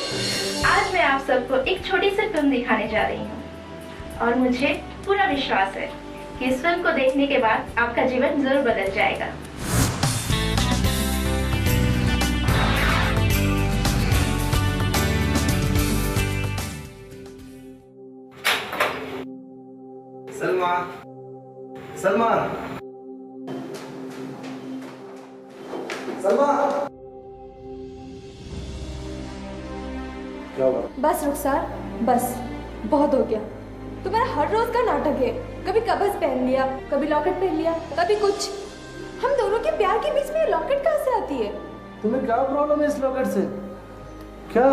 आज मैं आप सबको एक छोटी सी फिल्म दिखाने जा रही हूँ और मुझे पूरा विश्वास है कि इस फिल्म को देखने के बाद आपका जीवन जरूर बदल जाएगा। सलमा, सलमा, सलमा। क्या हुआ? बस रुखसार, बस बहुत हो गया। तुम्हारा हर रोज का नाटक है। कभी कबज पहन लिया, कभी लॉकेट पहन लिया, कभी कुछ। हम दोनों के प्यार के बीच में लॉकेट कहाँ से आती है? तुम्हें क्या प्रॉब्लम है इस लॉकेट से? क्या?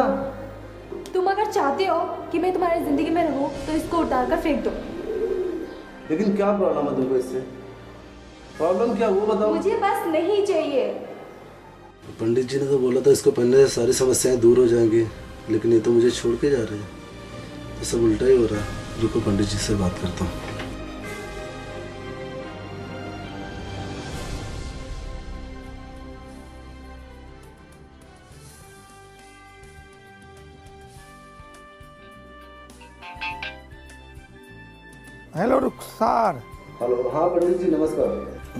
तुम अगर चाहते हो कि मैं तुम्हारी जिंदगी में रहूं तो इसको उतार कर फेंक दो। लेकिन क्या प्रॉब्लम है तुमको इससे? प्रॉब्लम क्या वो बताओ। मुझे बस नहीं चाहिए। पंडित जी ने तो बोला था इसको पहनने से सारी समस्याएं दूर हो जाएंगी, लेकिन ये तो मुझे छोड़ के जा रहे हैं। तो सब उल्टा ही हो रहा है। रुको पंडित जी से बात करता हूँ। हेलो रुखसार। हेलो, हाँ पंडित जी नमस्कार।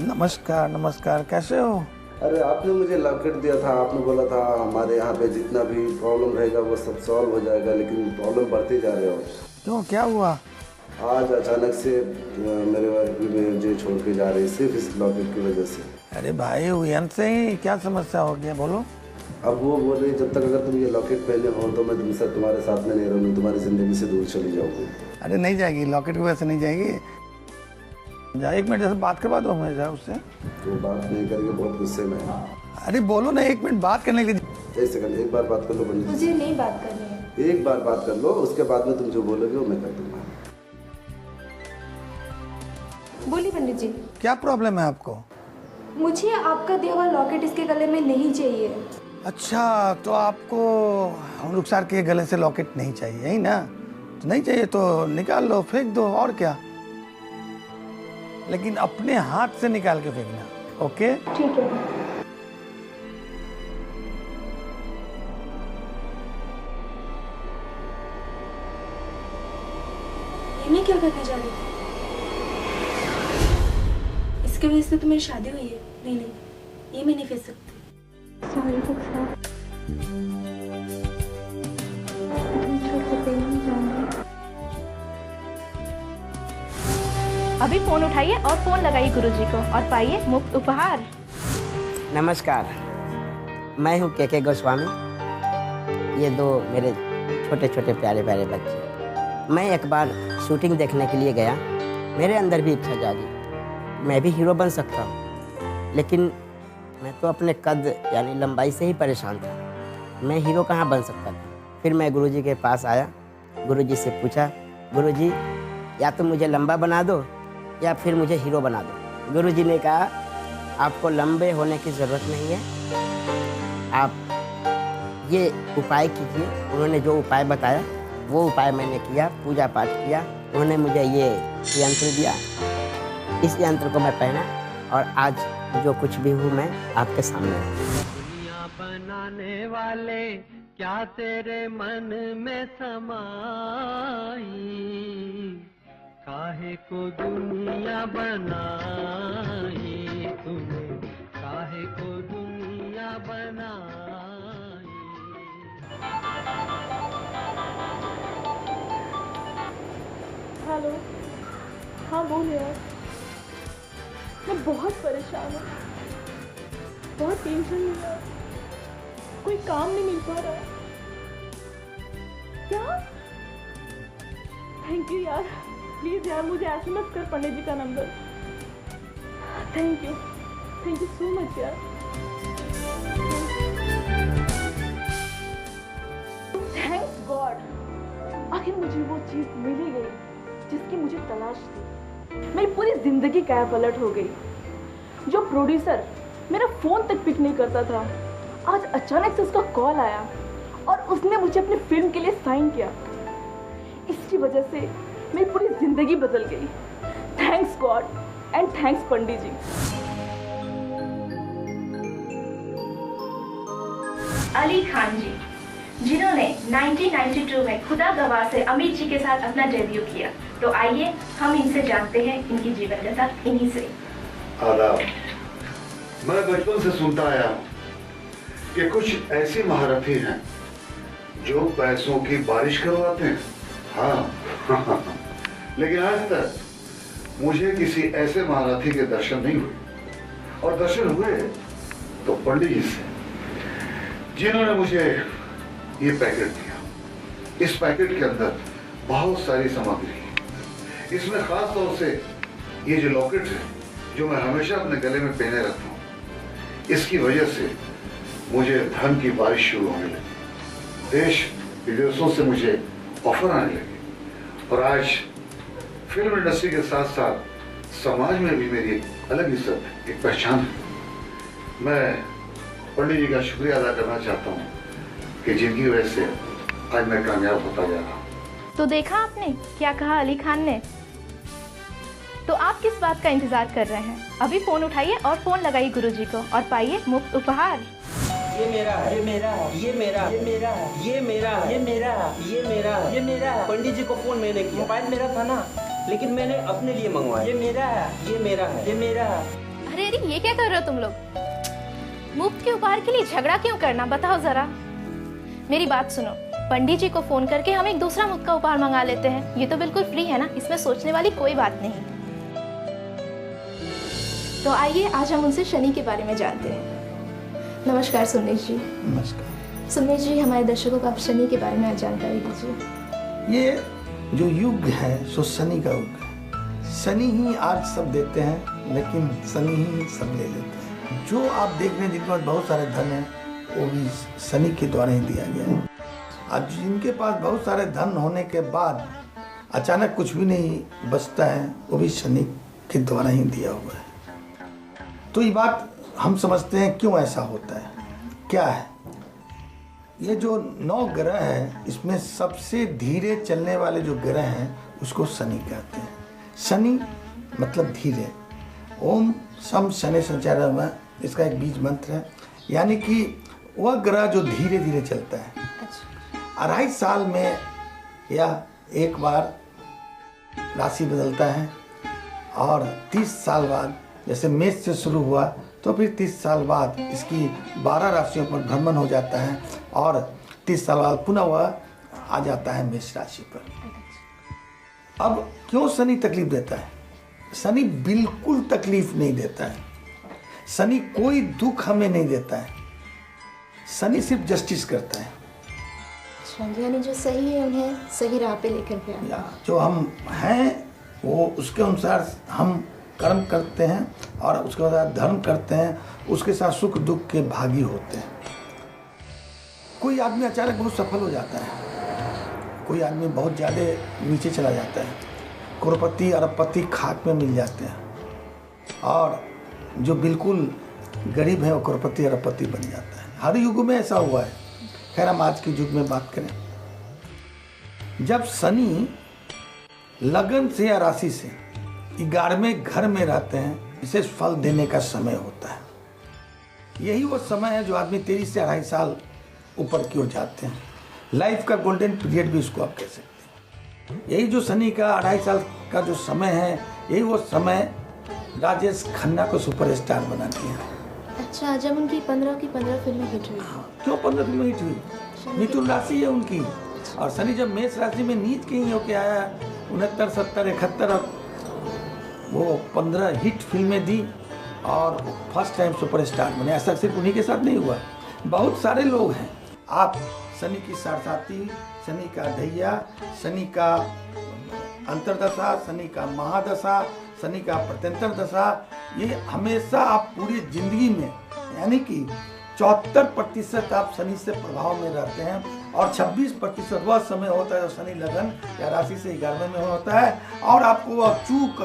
नमस्कार नमस्कार, कैसे हो? अरे आपने मुझे लॉकेट दिया था, आपने बोला था हमारे यहाँ पे जितना भी प्रॉब्लम रहेगा वो सब सॉल्व हो जाएगा, लेकिन प्रॉब्लम बढ़ती जा रही है। क्यों, क्या हुआ? आज अचानक से मेरे वाइफ भी मुझे छोड़ के जा रही है, सिर्फ इस लॉकेट की वजह से। अरे भाई उयन से ही क्या समस्या हो गया, बोलो। अब वो बोल रही जब तक अगर तुम ये लॉकेट पहने हो तो मैं तुमसे तुम्हारे साथ में नहीं रहूँगी, तुम्हारी जिंदगी से दूर चली जाऊँगी। अरे नहीं जाएगी, लॉकेट की वजह से नहीं जाएगी। जा, एक मिनट जैसे बात करवा दो हमें जा उससे। तो बात नहीं करेंगे, बहुत गुस्से में है। अरे बोलो ना, एक मिनट बात करने के लिए। एक सेकंड, एक बार बात कर लो पंडित। मुझे नहीं बात करनी है। एक बार बात कर लो, उसके बाद में तुम जो बोलोगे वो मैं कर दूंगा। बोलिए पंडित जी। क्या प्रॉब्लम है आपको? मुझे आपका दिया हुआ लॉकेट इसके गले में नहीं चाहिए। अच्छा, तो आपको हम रुखसार के गले से लॉकेट नहीं चाहिए, यही ना? तो नहीं चाहिए तो निकाल लो, फेंक दो, और क्या। लेकिन अपने हाथ से निकाल के फेंकना, ओके? ठीक है। ये मैं क्या करने जा रही थी? इसकी वजह से तो मेरी शादी हुई है। नहीं, ये मैं नहीं फेंक सकती। सॉरी रुखसार। अभी फोन उठाइए और फोन लगाइए गुरुजी को और पाइए मुफ्त उपहार। नमस्कार, मैं हूँ के गोस्वामी। ये दो मेरे छोटे छोटे प्यारे प्यारे बच्चे। मैं एक बार शूटिंग देखने के लिए गया, मेरे अंदर भी इच्छा जागी, मैं भी हीरो बन सकता हूँ। लेकिन मैं तो अपने कद यानी लंबाई से ही परेशान था, मैं हीरो कहाँ बन सकता था। फिर मैं गुरुजी के पास आया, गुरुजी से पूछा, गुरुजी या तो मुझे लंबा बना दो या फिर मुझे हीरो बना दो। गुरुजी ने कहा आपको लंबे होने की ज़रूरत नहीं है, आप ये उपाय कीजिए। उन्होंने जो उपाय बताया वो उपाय मैंने किया, पूजा पाठ किया। उन्होंने मुझे ये यंत्र दिया, इस यंत्र को मैं पहना और आज जो कुछ भी हूँ मैं आपके सामने हूँ। दुनिया बनाने वाले क्या तेरे मन में समाई, काहे को दुनिया बनाई तूने, काहे को दुनिया बनाई। हेलो, हाँ बोल यार। मैं बहुत परेशान हूँ, बहुत टेंशन में यार, कोई काम नहीं मिल पा रहा है। क्या? थैंक यू यार, प्लीज यार मुझे एसएमएस कर पंडित जी का number. Thank you so much यार। थैंक्स गॉड, आखिर मुझे वो चीज मिल ही गई जिसकी मुझे तलाश थी। मेरी पूरी जिंदगी क्या पलट हो गई। जो प्रोड्यूसर मेरा फोन तक पिक नहीं करता था, आज अचानक से उसका कॉल आया और उसने मुझे अपनी फिल्म के लिए साइन किया। इसकी वजह से मेरी पूरी जिंदगी बदल गई। थैंक्स गॉड एंड थैंक्स पंडित जी। अली खान जी, जिन्होंने 1992 में खुदा गवाह से अमित जी के साथ अपना डेब्यू किया। तो आइए हम इनसे जानते हैं इनकी जीवन कथा इन्हीं से। आदाब। मैं बचपन से सुनता आया हूँ कि कुछ ऐसे महारथी हैं जो पैसों की बारिश करवाते हैं। हाँ लेकिन आज तक मुझे किसी ऐसे महारथी के दर्शन नहीं हुए, और दर्शन हुए तो पंडित जी से, जिन्होंने मुझे ये पैकेट दिया। इस पैकेट के अंदर बहुत सारी सामग्री है। इसमें खास तौर से ये जो लॉकेट है जो मैं हमेशा अपने गले में पहने रखता हूँ, इसकी वजह से मुझे धन की बारिश शुरू होने लगी। देश विदेशों से मुझे ऑफर आने लगे, और आज फिल्म इंडस्ट्री के साथ साथ समाज में भी मेरी अलग इज्जत, एक पहचान है। मैं पंडित जी का शुक्रिया अदा करना चाहता हूँ कि जिनकी वजह से आज मैं कामयाब होता जा रहा हूँ। तो देखा आपने क्या कहा अली खान ने। तो आप किस बात का इंतजार कर रहे हैं? अभी फोन उठाइए और फोन लगाइए गुरुजी को और पाइए मुफ्त उपहार। ये मेरा है, ये मेरा है, ये मेरा, ये मेरा है, ये मेरा है, ये मेरा है, ये मेरा है, ये मेरा है। पंडित जी को फोन मैंने किया, मोबाइल मेरा था ना, लेकिन मैंने अपने लिए मंगवाया। ये मेरा है, ये मेरा है, ये मेरा है। अरे अरे ये क्या कर रहे हो तुम लोग? मुफ्त के उपहार के लिए झगड़ा क्यों करना, बताओ जरा। मेरी बात सुनो, पंडित जी को फोन करके हम एक दूसरा मुफ्त का उपहार मंगा लेते हैं। ये तो बिल्कुल फ्री है ना, इसमें सोचने वाली कोई बात नहीं। तो आइए आज हम उनसे शनि के बारे में जानते हैं। नमस्कार सुमेश जी। नमस्कार। सुमेश जी, हमारे दर्शकों को आप शनि के बारे में आज जानकारी दीजिए। ये जो युग है सो शनि का युग है। शनि ही आज सब देते हैं, लेकिन शनि ही सब ले लेते हैं। जो आप देख रहे हैं जिनके पास बहुत सारे धन है, वो भी शनि के द्वारा ही दिया गया है। आज जिनके पास बहुत सारे धन होने के बाद अचानक कुछ भी नहीं बचता है, वो भी शनि के द्वारा ही दिया हुआ है। तो ये बात हम समझते हैं क्यों ऐसा होता है, क्या है। ये जो 9 ग्रह है, इसमें सबसे धीरे चलने वाले जो ग्रह हैं उसको शनि कहते हैं। शनि मतलब धीरे। ओम सम शनि संचार में इसका एक बीज मंत्र है, यानी कि वह ग्रह जो धीरे धीरे चलता है। 2.5 साल में यह एक बार राशि बदलता है, और 30 साल बाद, जैसे मेष से शुरू हुआ तो फिर 30 साल बाद इसकी 12 राशियों पर भ्रमण हो जाता है, और 30 साल बाद पुनः वह आ जाता है मेष राशि पर। अब क्यों शनि तकलीफ देता है? शनि बिल्कुल तकलीफ नहीं देता है। शनि कोई दुख हमें नहीं देता है। शनि सिर्फ जस्टिस करता है। यानी जो सही है उन्हें सही राह पे लेकर के आना। जो हम हैं वो उसके अनुसार हम कर्म करते हैं, और उसके बाद धर्म करते हैं, उसके साथ सुख दुख के भागी होते हैं। कोई आदमी अचानक बहुत सफल हो जाता है, कोई आदमी बहुत ज़्यादा नीचे चला जाता है, करोड़पति अरबपति खाक में मिल जाते हैं, और जो बिल्कुल गरीब है वो करोड़पति अरबपति बन जाता है। हर युग में ऐसा हुआ है। खैर हम आज के युग में बात करें, जब शनि लगन से या राशि से 11वें घर में रहते हैं, विशेष फल देने का समय होता है। यही वो समय है जो आदमी 23 से 2.5 साल ऊपर की ओर जाते हैं। लाइफ का गोल्डन पीरियड भी इसको आप कह सकते हैं। यही जो शनि का 2.5 साल का जो समय है, यही वो समय राजेश खन्ना को सुपरस्टार बना दिया। अच्छा, जब उनकी 15 की 15 फिल्में हिट हुई। क्यों 15 फिल्में हिट हुई? मिथुन राशि है उनकी, और शनि जब मेष राशि में नीच कहीं होके आया 69, 70, 71, वो 15 हिट फिल्में दी और फर्स्ट टाइम सुपरस्टार बने। ऐसा सिर्फ उन्हीं के साथ नहीं हुआ, बहुत सारे लोग हैं। आप शनि की सारसाती, शनि का ढैया, शनि का अंतरदशा, शनि का महादशा, शनि का प्रत्यंतर दशा, ये हमेशा आप पूरी जिंदगी में, यानी कि 74% आप शनि से प्रभाव में रहते हैं, और 26% वह समय होता है जो शनि लगन या राशि से 11वें में होता है, और आपको अचूक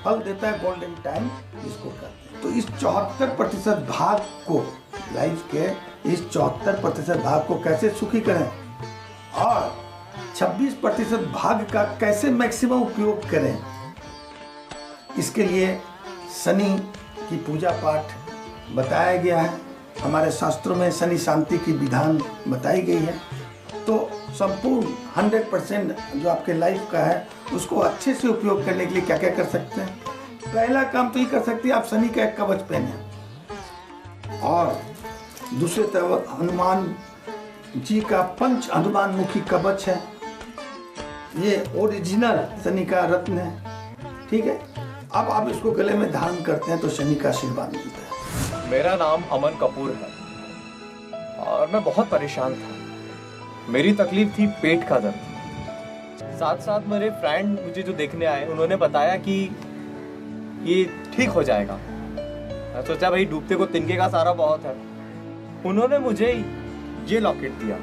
फल देता है, गोल्डन टाइम जिसको कहते हैं। तो इस 74% भाग को, लाइफ के इस 74% भाग को कैसे सुखी करें, और 26% भाग का कैसे मैक्सिमम उपयोग करें, इसके लिए शनि की पूजा पाठ बताया गया है। हमारे शास्त्रों में शनि शांति की विधान बताई गई है। तो संपूर्ण 100% जो आपके लाइफ का है उसको अच्छे से उपयोग करने के लिए क्या क्या कर सकते हैं। पहला काम तो ये कर सकते हैं, आप शनि का एक कवच पहने, और दूसरे तरफ हनुमान जी का पंच हनुमान मुखी कवच है, ये ओरिजिनल शनि का रत्न है, ठीक है। अब आप इसको गले में धारण करते हैं तो शनि का आशीर्वाद मिलता है। मेरा नाम अमन कपूर है और मैं बहुत परेशान था। मेरी तकलीफ थी पेट का दर्द। साथ साथ मेरे फ्रेंड मुझे जो देखने आए उन्होंने बताया कि ये ठीक हो जाएगा। मैं सोचा भाई डूबते को तिनके का सारा बहुत है। उन्होंने मुझे ये लॉकेट दिया।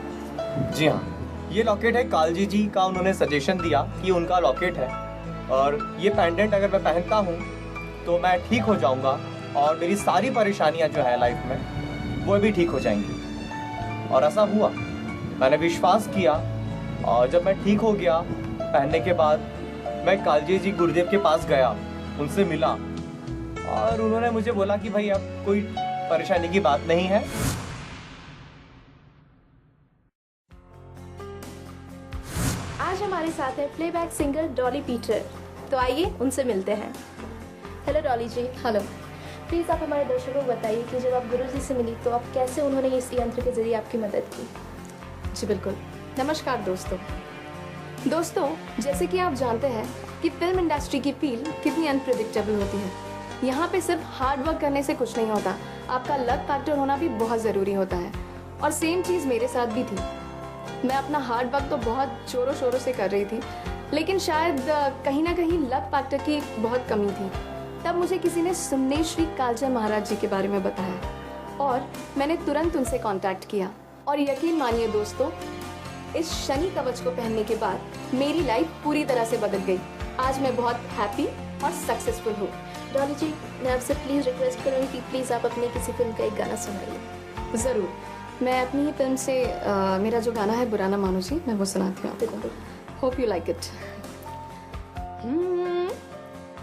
जी हाँ, ये लॉकेट है कालजी जी का, उन्होंने सजेशन दिया कि उनका लॉकेट है और ये पेंडेंट अगर मैं पहनता हूँ तो मैं ठीक हो जाऊँगा और मेरी सारी परेशानियाँ जो है लाइफ में वो भी ठीक हो जाएंगी। और ऐसा हुआ, मैंने विश्वास किया और जब मैं ठीक हो गया पहनने के बाद मैं कालजी जी गुरुदेव के पास गया, उनसे मिला और उन्होंने मुझे बोला कि भाई अब कोई परेशानी की बात नहीं है। आज हमारे साथ है प्लेबैक सिंगर डॉली पीटर, तो आइए उनसे मिलते हैं। Hello Dolly ji. Hello. Please आप हमारे दर्शकों को बताइए कि जब आप गुरुजी से मिली तो आप कैसे उन्होंने इस यंत्र के जरिए आपकी मदद की। जी बिल्कुल। नमस्कार दोस्तों, जैसे कि आप जानते हैं कि फिल्म इंडस्ट्री की फील्ड कितनी अनप्रेडिक्टेबल होती है। यहाँ पे सिर्फ हार्ड वर्क करने से कुछ नहीं होता, आपका लक फैक्टर होना भी बहुत ज़रूरी होता है। और सेम चीज़ मेरे साथ भी थी। मैं अपना हार्ड वर्क तो बहुत जोरों शोरों से कर रही थी, लेकिन शायद कहीं ना कहीं लक फैक्टर की बहुत कमी थी। तब मुझे किसी ने सुमनेश्वरी कालजई महाराज जी के बारे में बताया और मैंने तुरंत उनसे कांटेक्ट किया। और यकीन मानिए दोस्तों, इस शनि कवच को पहनने के बाद मेरी लाइफ पूरी तरह से बदल गई। आज मैं बहुत हैप्पी और सक्सेसफुल हूँ। डॉली जी, मैं आपसे प्लीज़ रिक्वेस्ट करूँगी कि प्लीज़ आप अपनी किसी फिल्म का एक गाना सुनाइए। ज़रूर, मैं अपनी ही फिल्म से मेरा जो गाना है बुरा ना मानो जी, मैं वो सुनाती हूँ आपको। Hope you like it.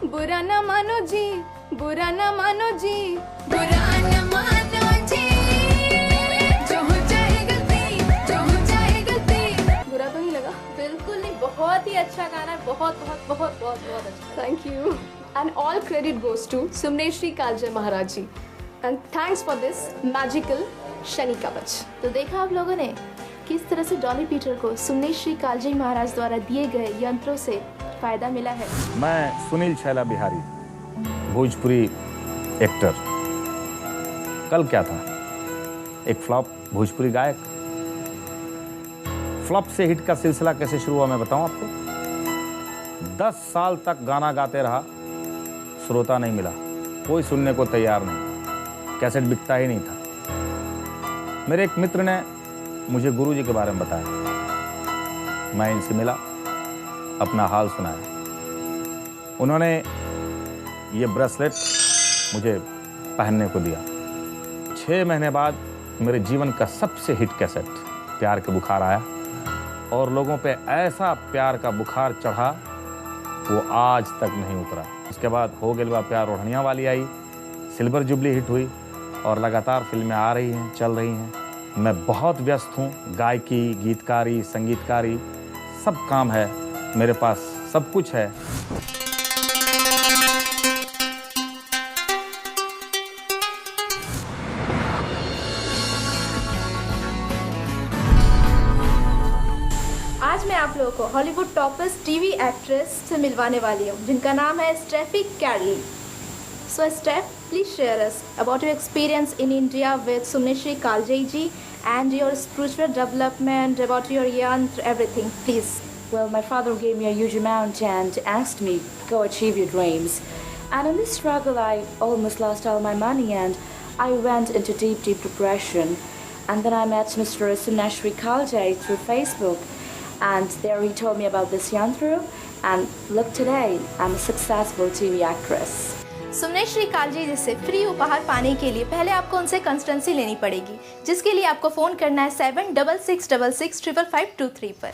बुरा ना मानो जी, बुरा ना मानो जी, बुरा ना मानो जी, जो हो जाए गलती, जो हो जाए गलती। बुरा तो नहीं लगा? बिल्कुल नहीं, बहुत ही अच्छा गाना है, बहुत बहुत बहुत बहुत बहुत अच्छा। Thank you and all credit goes to Sumaneshwari Kaljai Maharaj ji and thanks for this magical Shani Kavach. तो देखा आप लोगों ने किस तरह से डॉली पीटर को सुमनेश्वरी कालजई महाराज द्वारा दिए गए यंत्रों से फायदा मिला है। मैं सुनील छैला बिहारी, भोजपुरी एक्टर। कल क्या था, एक फ्लॉप भोजपुरी गायक। फ्लॉप से हिट का सिलसिला कैसे शुरू हुआ मैं बताऊं आपको। 10 साल तक गाना गाते रहा, श्रोता नहीं मिला, कोई सुनने को तैयार नहीं, कैसेट बिकता ही नहीं था। मेरे एक मित्र ने मुझे गुरुजी के बारे में बताया। मैं इनसे मिला, अपना हाल सुनाया। उन्होंने ये ब्रेसलेट मुझे पहनने को दिया। 6 महीने बाद मेरे जीवन का सबसे हिट कैसेट प्यार के बुखार आया और लोगों पे ऐसा प्यार का बुखार चढ़ा वो आज तक नहीं उतरा। उसके बाद हो गेलवा प्यार ओढ़निया वाली आई, सिल्वर जुबली हिट हुई और लगातार फिल्में आ रही हैं, चल रही हैं। मैं बहुत व्यस्त हूँ, गायकी, गीतकारी, संगीतकारी, सब काम है मेरे पास, सब कुछ है। आज मैं आप लोगों को हॉलीवुड टॉपर्स टीवी एक्ट्रेस से मिलवाने वाली हूँ, जिनका नाम है Steffi Kairali. So Steph, please share us about your experience in India with Sumneshwari Kaljai ji and your spiritual development, about your yantra, everything, please. Well, my father gave me a huge amount and asked me, go achieve your dreams. And in this struggle, I almost lost all my money and I went into deep, deep depression. And then I met Mr. Sumneshwari Kaljai through Facebook. And there he told me about this yantra. And look today, I'm a successful TV actress. सुमनेश्वरी कालजई जी से free उपहार पाने के लिए पहले आपको उनसे consultancy लेनी पड़ेगी, जिसके लिए आपको फ़ोन करना है 7666555523 पर।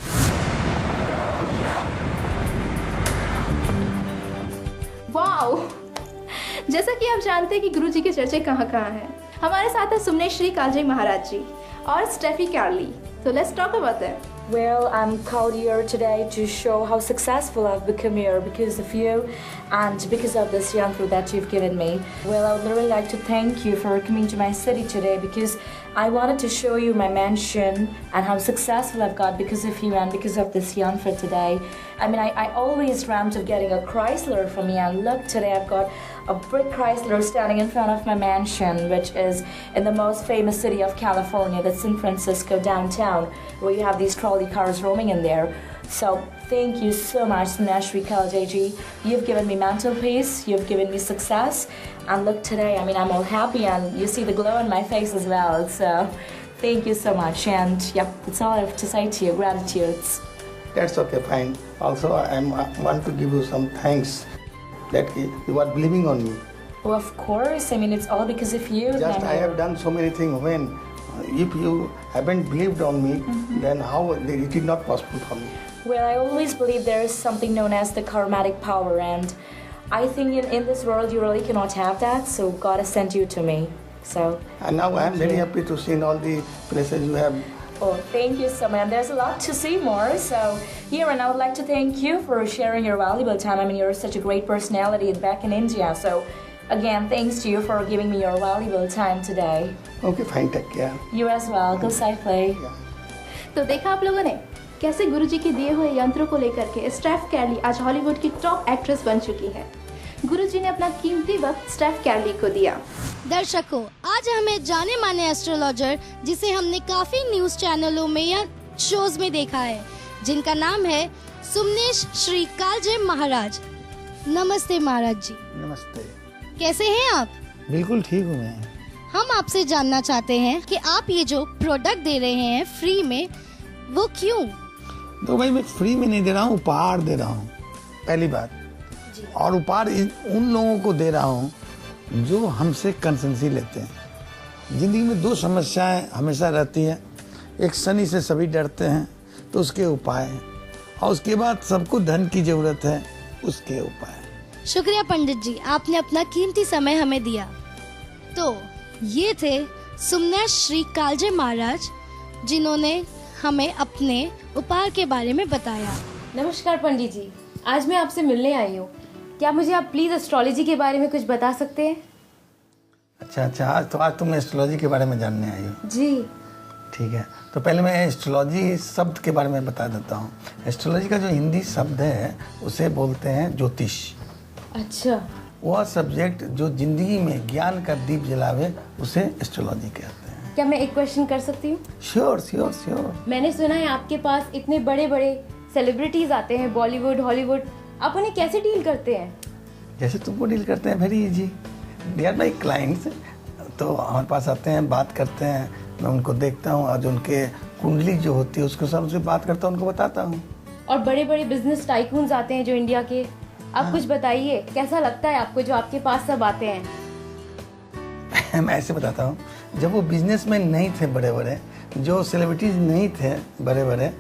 वाओ! जैसा कि आप जानते हैं कि गुरुजी के चर्चे कहाँ कहाँ हैं। हमारे साथ है सुमनेश्वरी कालजई महाराज जी और Steffi Kairali. So let's talk about that. Well, I'm called here today to show how successful I've become here because of you and because of this young fruit that you've given me. Well, I would really like to thank you for coming to my city today because I wanted to show you my mansion and how successful I've got because of you and because of this young fruit today. I mean, I always dreamt of getting a Chrysler for me, and look, today I've got a brick Chrysler standing in front of my mansion, which is in the most famous city of California, that's San Francisco downtown, where you have these trolley cars roaming in there. So thank you so much, Sunashri Kaljaji. You've given me mental peace, you've given me success, and look today, I mean, I'm all happy and you see the glow in my face as well. So thank you so much, and yep, that's all I have to say to you. Gratitudes. That's okay, fine. Also, I want to give you some thanks that you are believing on me. Well, of course. I mean, it's all because of you. Just I have done so many things. When if you haven't believed on me, then how it is not possible for me. Well, I always believe there is something known as the karmatic power, and I think in this world you really cannot have that. So God has sent you to me. So. And now I am very happy to see in all the places you have. Oh, thank you so much. There's a lot to see more. So here, and I would like to thank you for sharing your valuable time. I mean, you're such a great personality back in India. So again, thanks to you for giving me your valuable time today. Okay, fine. Take care. You as well. Go safely. तो देखा आप लोगों ने कैसे गुरुजी के दिए हुए यंत्रों को लेकर के स्टेफ कैरली आज हॉलीवुड की टॉप एक्ट्रेस बन चुकी है। गुरुजी ने अपना कीमती वक्त स्टेफ कैरली को दिया। दर्शकों, आज हमें जाने माने एस्ट्रोलॉजर जिसे हमने काफी न्यूज चैनलों में या शोज में देखा है, जिनका नाम है सुमनेश श्री कालजे महाराज। नमस्ते महाराज जी। नमस्ते। कैसे हैं आप? बिल्कुल ठीक हूँ मैं। हम आपसे जानना चाहते हैं कि आप ये जो प्रोडक्ट दे रहे हैं फ्री में, वो क्यों? तो भाई मैं फ्री में नहीं दे रहा हूँ, उपहार दे रहा हूँ, पहली बात। और उपहार उन लोगों को दे रहा हूँ जो हमसे कंसल्टेंसी लेते हैं। जिंदगी में दो समस्याएं हमेशा रहती हैं, एक शनि से सभी डरते हैं तो उसके उपाय, और उसके बाद सबको धन की जरूरत है, उसके उपाय। शुक्रिया पंडित जी, आपने अपना कीमती समय हमें दिया। तो ये थे सुमनेश श्री कालजे महाराज, जिन्होंने हमें अपने उपहार के बारे में बताया। नमस्कार पंडित जी, आज मैं आपसे मिलने आई हूँ। क्या मुझे आप प्लीज एस्ट्रोलॉजी के बारे में कुछ बता सकते हैं? अच्छा, आज तुम एस्ट्रोलॉजी के बारे में जानने आई हो? जी। ठीक है, तो पहले मैं एस्ट्रोलॉजी शब्द के बारे में बता देता हूँ। एस्ट्रोलॉजी का जो हिंदी शब्द है उसे बोलते हैं ज्योतिष। अच्छा। वह सब्जेक्ट जो जिंदगी में ज्ञान का दीप जलावे उसे एस्ट्रोलॉजी कहते हैं। क्या मैं एक क्वेश्चन कर सकती हूँ? श्योर। मैंने सुना है आपके पास इतने बड़े बड़े सेलिब्रिटीज आते हैं, बॉलीवुड, हॉलीवुड, आप उन्हें कैसे डील करते हैं? जैसे तुमको डील करते हैं, very easy. They are my clients, तो हमारे पास आते हैं, बात करते हैं, मैं उनको देखता हूँ और जो उनके कुंडली जो होती है उसके साथ उनसे बात करता हूँ, उनको बताता हूँ। और बड़े बड़े बिजनेस टाइकून्स आते हैं जो इंडिया के, आप कुछ बताइए, कैसा लगता है आपको जो आपके पास सब आते हैं? मैं ऐसे बताता हूँ, जब वो बिजनेसमैन नहीं थे बड़े बड़े, जो सेलिब्रिटीज नहीं थे बड़े बड़े,